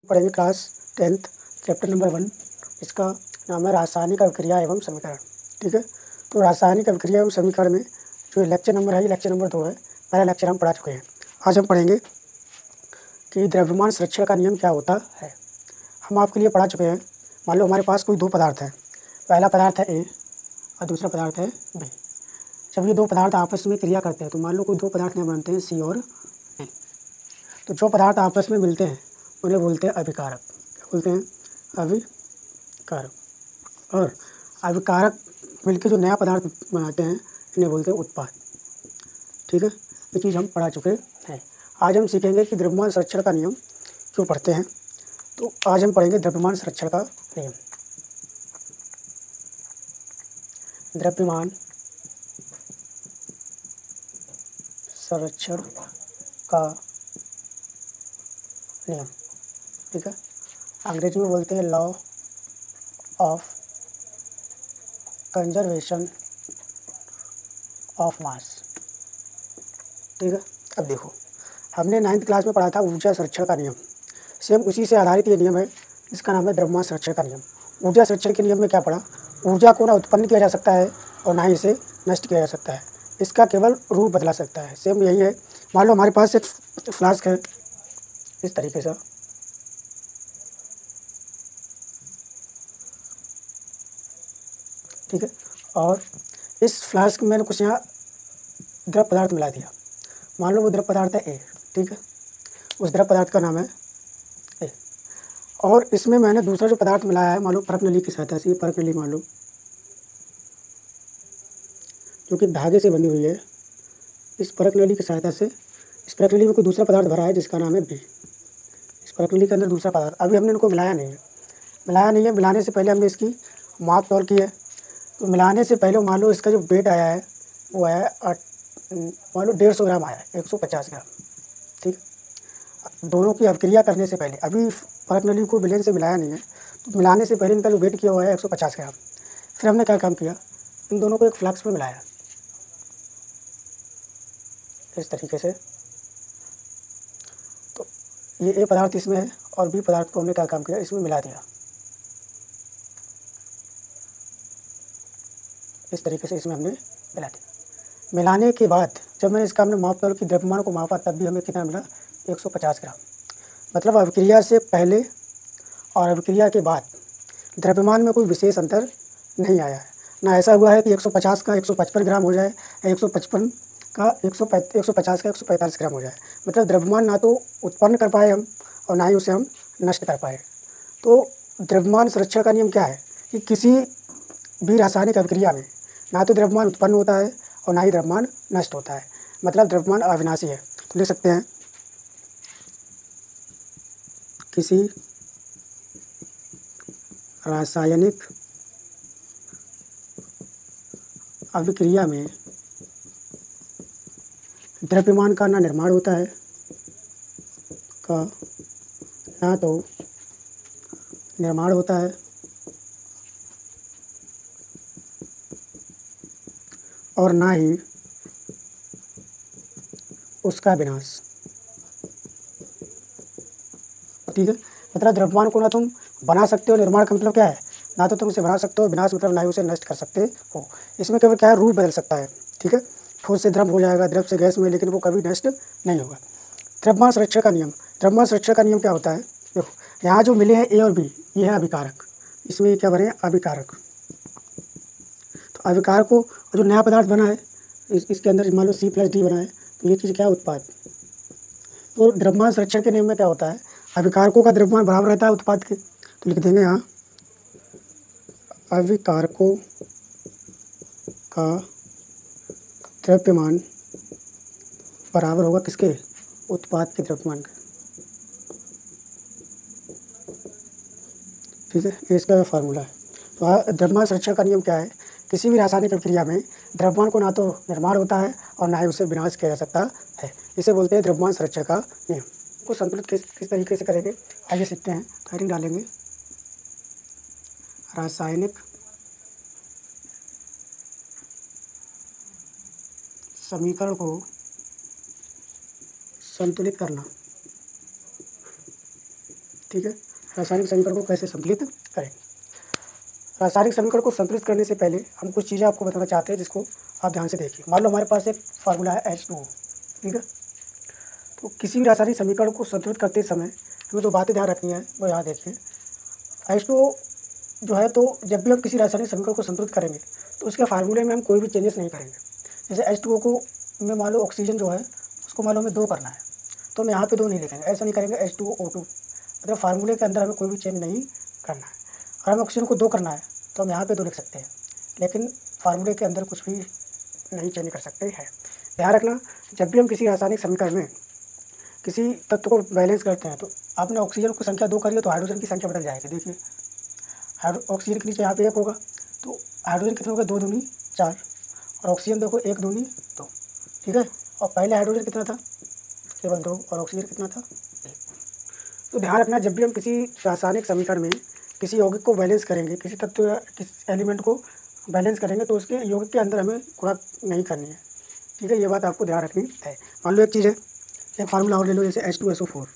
पढ़ेंगे class 10th chapter number 1। इसका नाम है रासायनिक अभिक्रिया एवं समीकरण। ठीक है, तो रासायनिक अभिक्रिया एवं समीकरण में जो लेक्चर नंबर है ये लेक्चर नंबर 2 है। पहला लेक्चर हम पढ़ा चुके हैं। आज हम पढ़ेंगे कि द्रव्यमान संरक्षण का नियम क्या होता है। हम आपके लिए पढ़ा चुके हैं। मान लो हमारे पास कोई दो पदार्थ है, पहला पदार्थ है ए और दूसरा पदार्थ है बी। जब ये दो पदार्थ आपस में क्रिया करते हैं तो मान लो कोई दो पदार्थ में बनते हैं सी और ए। तो जो पदार्थ आपस में मिलते हैं उन्हें बोलते हैं अभिकारक। क्या बोलते हैं? अभिकारक। और अभिकारक मिलकर जो नया पदार्थ बनाते हैं इन्हें बोलते हैं उत्पाद। ठीक है, ये चीज़ हम पढ़ा चुके हैं। आज हम सीखेंगे कि द्रव्यमान संरक्षण का नियम क्यों पढ़ते हैं। तो आज हम पढ़ेंगे द्रव्यमान संरक्षण का नियम। द्रव्यमान संरक्षण का नियम। ठीक है, अंग्रेजी में बोलते हैं law of conservation of mass. ठीक है, अब देखो हमने 9th क्लास में पढ़ा था ऊर्जा संरक्षण का नियम। सेम उसी से आधारित ये नियम है जिसका नाम है द्रव्यमान संरक्षण का नियम। ऊर्जा संरक्षण के नियम में क्या पढ़ा? ऊर्जा को ना उत्पन्न किया जा सकता है और ना ही इसे नष्ट किया जा सकता है। इसका केवल रूप बदला सकता है। सेम यही है। मान लो हमारे पास एक फ्लास्क है इस तरीके से, ठीक है, और इस फ्लास्क में मैंने कुछ यहाँ द्रव पदार्थ मिला दिया। मान लो वो द्रव पदार्थ है ए। ठीक है, उस द्रव पदार्थ का नाम है ए। और इसमें मैंने दूसरा जो पदार्थ मिलाया है मान लो परख नली की सहायता से, ये परख नली मान लो जो कि धागे से बनी हुई है। इस परख नली की सहायता से इस परख नली में कोई दूसरा पदार्थ भरा है जिसका नाम है बी। इस परख नली के अंदर दूसरा पदार्थ, अभी हमने इनको मिलाया नहीं है। मिलाने से पहले हमने इसकी माप तौल की है। तो मिलाने से पहले मान लो इसका जो वेट आया है वो आया है मान लो 150 ग्राम आया है, 150 ग्राम। ठीक, दोनों की अभिक्रिया करने से पहले, अभी परख नली को विलयन से मिलाया नहीं है, तो मिलाने से पहले इनका जो वेट किया हुआ है 150 ग्राम। फिर हमने क्या काम किया, इन दोनों को एक फ्लास्क में मिलाया इस तरीके से। तो ये ए पदार्थ इसमें है और बी पदार्थ को हमने क्या काम किया, इसमें मिला दिया इस तरीके से। इसमें हमने मिला दिया। मिलाने के बाद जब मैंने इसका हमने माप तौल की द्रव्यमान को मापा तब भी हमें कितना मिला, 150 ग्राम। मतलब अभिक्रिया से पहले और अभिक्रिया के बाद द्रव्यमान में कोई विशेष अंतर नहीं आया है। ना ऐसा हुआ है कि 150 का 155 ग्राम हो जाए या 155 का 150 का 145 ग्राम हो जाए। मतलब द्रव्यमान ना तो उत्पन्न कर पाए हम और ना ही उसे हम नष्ट कर पाए। तो द्रव्यमान संरक्षण का नियम क्या है कि किसी भी रासायनिक अभिक्रिया में ना तो द्रव्यमान उत्पन्न होता है और ना ही द्रव्यमान नष्ट होता है। मतलब द्रव्यमान अविनाशी है। तो लिख सकते हैं किसी रासायनिक अभिक्रिया में द्रव्यमान का ना निर्माण होता है का ना तो निर्माण होता है और ना ही उसका विनाश। ठीक है, मतलब द्रव्यमान को ना तुम बना सकते हो, निर्माण का मतलब क्या है, ना तो तुम उसे बना सकते हो, विनाश मतलब ना ही उसे नष्ट कर सकते हो। इसमें केवल क्या है, रूप बदल सकता है। ठीक है, ठोस से द्रव हो जाएगा, द्रव से गैस में, लेकिन वो कभी नष्ट नहीं होगा। द्रव्यमान संरक्षण का नियम। द्रव्यमान संरक्षण का नियम क्या होता है? देखो यहाँ जो मिले हैं ए और बी, ये है अभिकारक। इसमें ये क्या बने, अभिकारक। तो अभिकारक को जो नया पदार्थ बना है इसके अंदर मान लो C+D बना है, तो ये चीज़ क्या है, उत्पाद। तो द्रव्यमान संरक्षण के नियम में क्या होता है, अभिकारकों का द्रव्यमान बराबर रहता है उत्पाद के। तो लिख देंगे यहाँ अभिकारकों का द्रव्यमान बराबर होगा किसके, उत्पाद के द्रव्यमान के। ठीक है, ये इसका फार्मूला है। तो द्रव्यमान संरक्षण का नियम क्या है, किसी भी रासायनिक प्रक्रिया में द्रव्यमान को ना तो निर्माण होता है और ना ही उसे विनाश किया जा सकता है। इसे बोलते हैं द्रव्यमान संरक्षण का नियम। को संतुलित किस तरीके से करेंगे आइए सीखते हैं। हेडिंग डालेंगे रासायनिक समीकरण को संतुलित करना। ठीक है। रासायनिक समीकरण को कैसे संतुलित करें। रासायनिक समीकरण को संतुलित करने से पहले हम कुछ चीज़ें आपको बताना चाहते हैं जिसको आप ध्यान से देखिए। मान लो हमारे पास एक फार्मूला है H2O, ठीक है। तो किसी भी रासायनिक समीकरण को संतुलित करते समय हमें जो बातें ध्यान रखनी है वो यहाँ देखिए। H2O जो है, तो जब भी हम किसी रासायनिक समीकरण को संतुलित करेंगे तो उसके फार्मूले में हम कोई भी चेंजेस नहीं करेंगे। जैसे H2O को में मान लो ऑक्सीजन जो है उसको मान लो हमें 2 करना है, तो हम यहाँ पे 2 नहीं लिखेंगे, ऐसा नहीं करेंगे H2O2। मतलब फार्मूले के अंदर हमें कोई भी चेंज नहीं करना है। और हमें ऑक्सीजन को 2 करना है तो हम यहाँ पे 2 लिख सकते हैं, लेकिन फार्मूले के अंदर कुछ भी नहीं चेंज कर सकते हैं। ध्यान रखना, जब भी हम किसी रासायनिक समीकरण में किसी तत्व को बैलेंस करते हैं तो आपने ऑक्सीजन की संख्या 2 करी है तो हाइड्रोजन की संख्या बदल जाएगी। देखिए ऑक्सीजन के नीचे यहाँ पे 1 होगा, तो हाइड्रोजन कितने हो गए, 2 दूनी 4, और ऑक्सीजन देखो 1 दूनी 2, ठीक है। और पहले हाइड्रोजन कितना था, केवल 2, और ऑक्सीजन कितना था, 1। तो ध्यान रखना, जब भी हम किसी रासायनिक समीकरण में किसी यौगिक को बैलेंस करेंगे, किसी तत्व या किसी एलिमेंट को बैलेंस करेंगे तो उसके यौगिक के अंदर हमें गुणा नहीं करनी है, ठीक है। ये बात आपको ध्यान रखनी है। मान लो एक चीज़ है, एक फार्मूला और ले लो, जैसे H2SO4।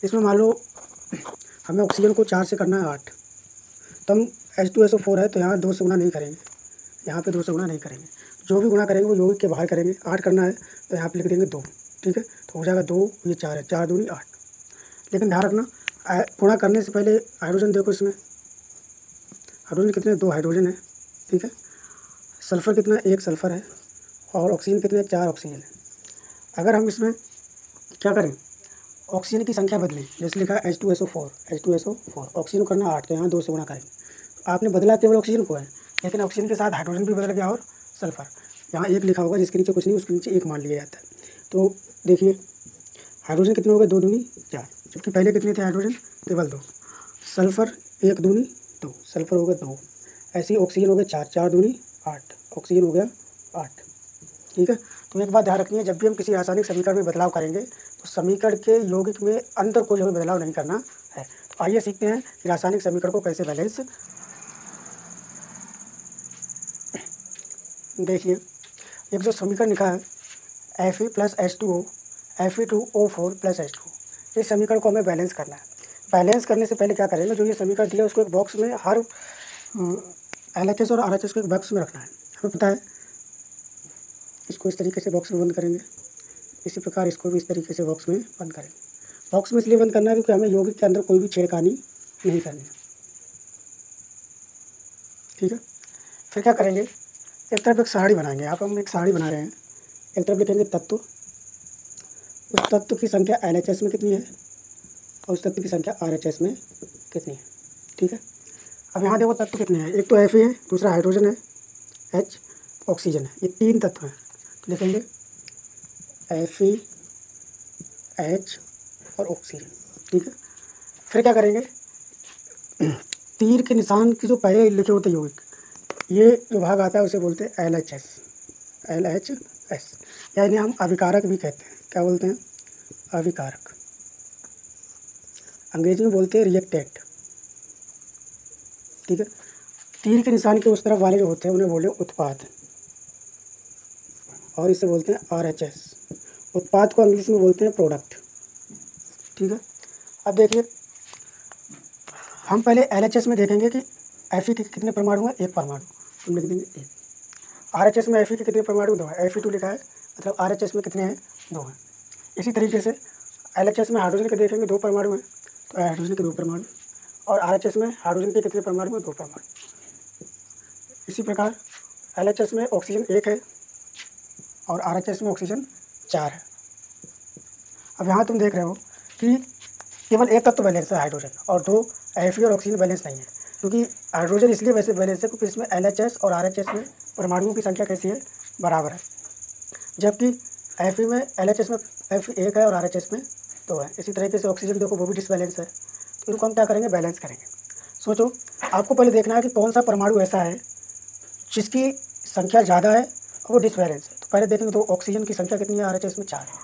इसमें मान लो हमें ऑक्सीजन को 4 से करना है 8, तो हम H2SO4 है तो यहाँ 2 से गुणा नहीं करेंगे, यहाँ पे 2 से गुणा नहीं करेंगे। जो भी गुणा करेंगे वो यौगिक के बाहर करेंगे। 8 करना है तो यहाँ पे लिख देंगे 2, ठीक है। तो हो जाएगा 2, ये 4 है, 4 दूनी 8। लेकिन ध्यान रखना, गुणा करने से पहले हाइड्रोजन देखो, इसमें हाइड्रोजन कितने, 2 हाइड्रोजन है, ठीक है। सल्फ़र कितना, 1 सल्फ़र है, और ऑक्सीजन कितने, 4 ऑक्सीजन है। अगर हम इसमें क्या करें, ऑक्सीजन की संख्या बदलें, जैसे लिखा है H2SO4, ऑक्सीजन करना 8 तो यहाँ 2 से गुणा करेंगे। आपने बदला केवल ऑक्सीजन को है, लेकिन ऑक्सीजन के साथ हाइड्रोजन भी बदल गया और सल्फ़र। यहाँ 1 लिखा होगा, जिसके नीचे कुछ नहीं, उसके नीचे 1 मान लिया जाता है। तो देखिए हाइड्रोजन कितने हो गए, 2 दूनी 4, जबकि पहले कितने थे हाइड्रोजन, केवल 2। सल्फ़र 1 दूनी 2, सल्फ़र हो गया 2। ऐसे ही ऑक्सीजन हो गया 4, 4 दूनी 8, ऑक्सीजन हो गया 8, ठीक है। तो एक बात ध्यान रखनी है, जब भी हम किसी रासायनिक समीकरण में बदलाव करेंगे तो समीकरण के यौगिक में अंदर कोई हमें बदलाव नहीं करना है। तो आइए सीखते हैं कि रासायनिक समीकरण को कैसे बैलेंस। देखिए एक जो समीकरण लिखा है Fe + H2O Fe2O4 + H2O, इस समीकरण को हमें बैलेंस करना है। बैलेंस करने से पहले क्या करेंगे, जो ये समीकरण दिया है उसको एक बॉक्स में, हर LHS और RHS को एक बॉक्स में रखना है। हमें पता है, इसको इस तरीके से बॉक्स में बंद करेंगे, इसी प्रकार इसको भी इस तरीके से बॉक्स में बंद करेंगे। बॉक्स में इसलिए बंद करना है क्योंकि हमें यौगिक के अंदर कोई भी छेड़खानी नहीं करनी है, ठीक है। फिर क्या करेंगे, एक तरफ एक सारणी बनाएंगे। यहाँ पर हम एक सारणी बना रहे हैं। एक तरफ लिखेंगे तत्व, उस तत्व की संख्या LHS में कितनी है और उस तत्व की संख्या RHS में कितनी है, ठीक है। अब यहाँ देखो तत्व कितने हैं, एक तो Fe है, दूसरा हाइड्रोजन है, H ऑक्सीजन है, ये 3 तत्व हैं। तो लिखेंगे Fe H और ऑक्सीजन, ठीक है। फिर क्या करेंगे, तीर के निशान की जो पहले लिखे होते हैं यौगिक, ये जो भाग आता है उसे बोलते हैं LHS, यानी हम अभिकारक भी कहते हैं। क्या बोलते हैं, अभिकारक। अंग्रेजी में बोलते हैं रिएक्टेंट, ठीक है। तीर के निशान के उस तरफ वाले जो होते हैं उन्हें बोले उत्पाद, और इसे बोलते हैं RHS। उत्पाद को इंग्लिश में बोलते हैं प्रोडक्ट, ठीक है। अब देखिए हम पहले LHS में देखेंगे कि Fe के कितने परमाणु हैं, 1 परमाणु, हम लिख देंगे 1। RHS में Fe के कितने परमाणु, 2 है, Fe2 लिखा है, मतलब RHS में कितने हैं, 2 हैं। इसी तरीके से LHS में हाइड्रोजन के देखेंगे 2 परमाणु हैं, तो हाइड्रोजन के 2 परमाणु, और RHS में हाइड्रोजन के कितने परमाणु हैं, 2 परमाणु। इसी प्रकार LHS में ऑक्सीजन 1 है और RHS में ऑक्सीजन 4 है। अब यहाँ तुम देख रहे हो कि केवल एक तत्व बैलेंस है हाइड्रोजन, और 2 Fe और ऑक्सीजन बैलेंस नहीं है, क्योंकि हाइड्रोजन इसलिए वैसे बैलेंस है क्योंकि इसमें LHS और RHS में परमाणुओं की संख्या कैसी है, बराबर है। जबकि Fe में LHS में Fe 1 है और RHS में 2 है। इसी तरीके से ऑक्सीजन देखो वो भी डिसबैलेंस है, तो इनको हम क्या करेंगे, बैलेंस करेंगे। सोचो, आपको पहले देखना है कि कौन सा परमाणु ऐसा है जिसकी संख्या ज़्यादा है और वो डिसबैलेंस है। तो पहले देखेंगे तो ऑक्सीजन की संख्या कितनी है, RHS में 4 है,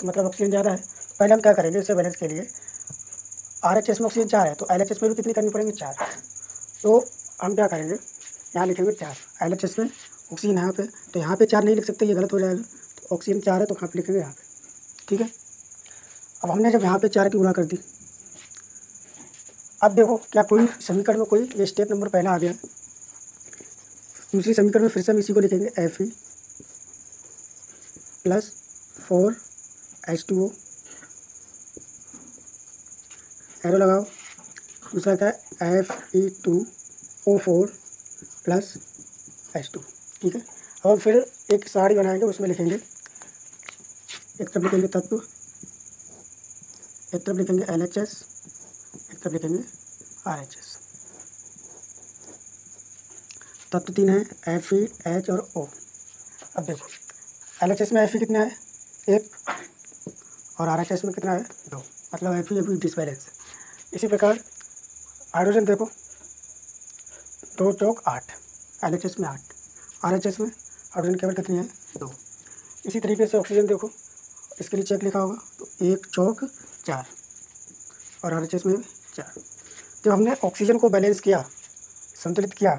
तो मतलब ऑक्सीजन ज़्यादा है। पहले हम क्या करेंगे, इसे बैलेंस के लिए RHS में ऑक्सीजन 4 है तो LHS में भी कितनी करनी पड़ेंगी, 4। तो हम क्या करेंगे, यहाँ लिखेंगे 4, LHS में ऑक्सीजन यहाँ पे, तो यहाँ पे 4 नहीं लिख सकते, ये गलत हो जाएगा। तो ऑक्सीजन 4 है तो यहाँ पे लिखेंगे यहाँ पे, ठीक है। अब हमने जब यहाँ पे 4 की गुणा कर दी, अब देखो क्या कोई समीकरण में कोई ये स्टेप नंबर पहला आ गया। दूसरी समीकरण में फिर से हम इसी को लिखेंगे Fe प्लस 4H2O, एरो लगाओ। दूसरा क्या है Fe2O4 प्लस H2। ठीक है, अब हम फिर एक साड़ी बनाएंगे, उसमें लिखेंगे, एक तरफ लिखेंगे तत्व, एक तरफ लिखेंगे LHS, एक तरफ लिखेंगे RHS। तत्व 3 है Fe, H और O। अब देखो LHS में Fe कितना है 1 और RHS में कितना है 2, मतलब Fe डिसबैलेंस। इसी प्रकार हाइड्रोजन देखो 2 चौक 8, LHS में 8, RHS में हाइड्रोजन केवल कितनी है 2। इसी तरीके से ऑक्सीजन देखो, इसके लिए चेक लिखा होगा तो 1 चौक 4 और RHS में 4। जब हमने ऑक्सीजन को बैलेंस किया, संतुलित किया,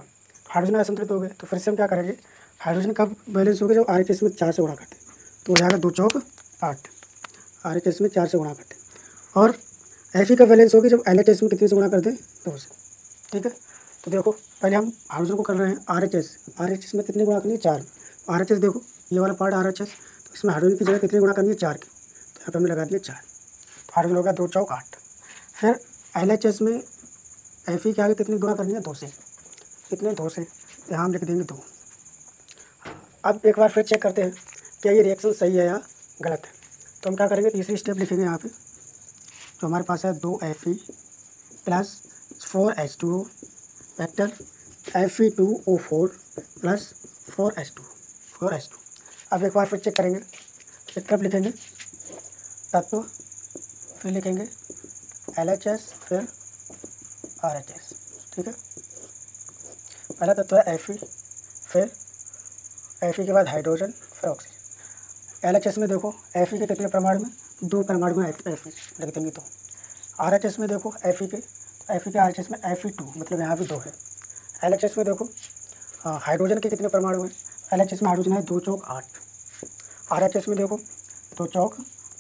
हाइड्रोजन असंतुलित हो गए, तो फिर से हम क्या करेंगे, हाइड्रोजन कब बैलेंस हो गए, जब RHS में 4 से गुणा करते, तो हो जाएगा 2 चौक 8, RHS में 4 से गुणा करते। और Fe का बैलेंस होगी जब LHS में कितने से गुणा करते, 2 से। ठीक है, तो देखो पहले हम हाइड्रोजन को कर रहे हैं RHS में कितने गुणा करनी है 4। RHS देखो ये वाला पार्ट RHS, तो इसमें हाइड्रोजन की जगह कितने गुणा करनी है 4 की, तो यहाँ पे हमने लगा दिया 4, तो हाइड्रोजन हो गया 2 चौक 8। फिर LHS में Fe के आगे कितनी गुणा करनी है 2 से, कितने 2 से, तो यहाँ हम लिख देंगे 2। अब एक बार फिर चेक करते हैं क्या ये रिएक्शन सही है या गलत है। तो हम क्या करेंगे, तीसरी स्टेप लिखेंगे यहाँ पे, जो हमारे पास है 2 Fe plus 4H2O vector Fe2O4 plus 4H2। अब एक बार फिर चेक करेंगे, एक तरफ लिखेंगे तत्व, फिर लिखेंगे LHS, फिर RHS। ठीक है, पहला तत्व है Fe, फिर Fe के बाद हाइड्रोजन, फिर ऑक्सीजन। LHS में देखो Fe के कितने परमाणु में, 2 परमाणु में Fe लिख देंगे। तो RHS में देखो Fe के RHS में Fe2, मतलब यहाँ भी 2 है। LHS में देखो हाइड्रोजन के कितने परमाणु हैं, LHS में हाइड्रोजन है 2 चौक 8, RHS में देखो 2 चौक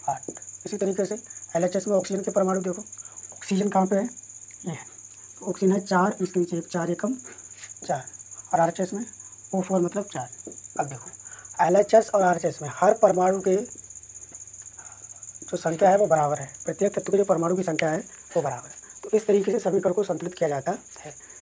8। इसी तरीके से LHS में ऑक्सीजन के परमाणु देखो, ऑक्सीजन कहाँ पे है, ये है, तो ऑक्सीजन है 4, इसके नीचे 4 एकम 4, और RHS में O4 मतलब 4। अब देखो LHS और RHS में हर परमाणु के जो संख्या है वो बराबर है, प्रत्येक तत्व के जो परमाणु की संख्या है वो बराबर है। तो इस तरीके से समीकरण को संतुलित किया जाता है।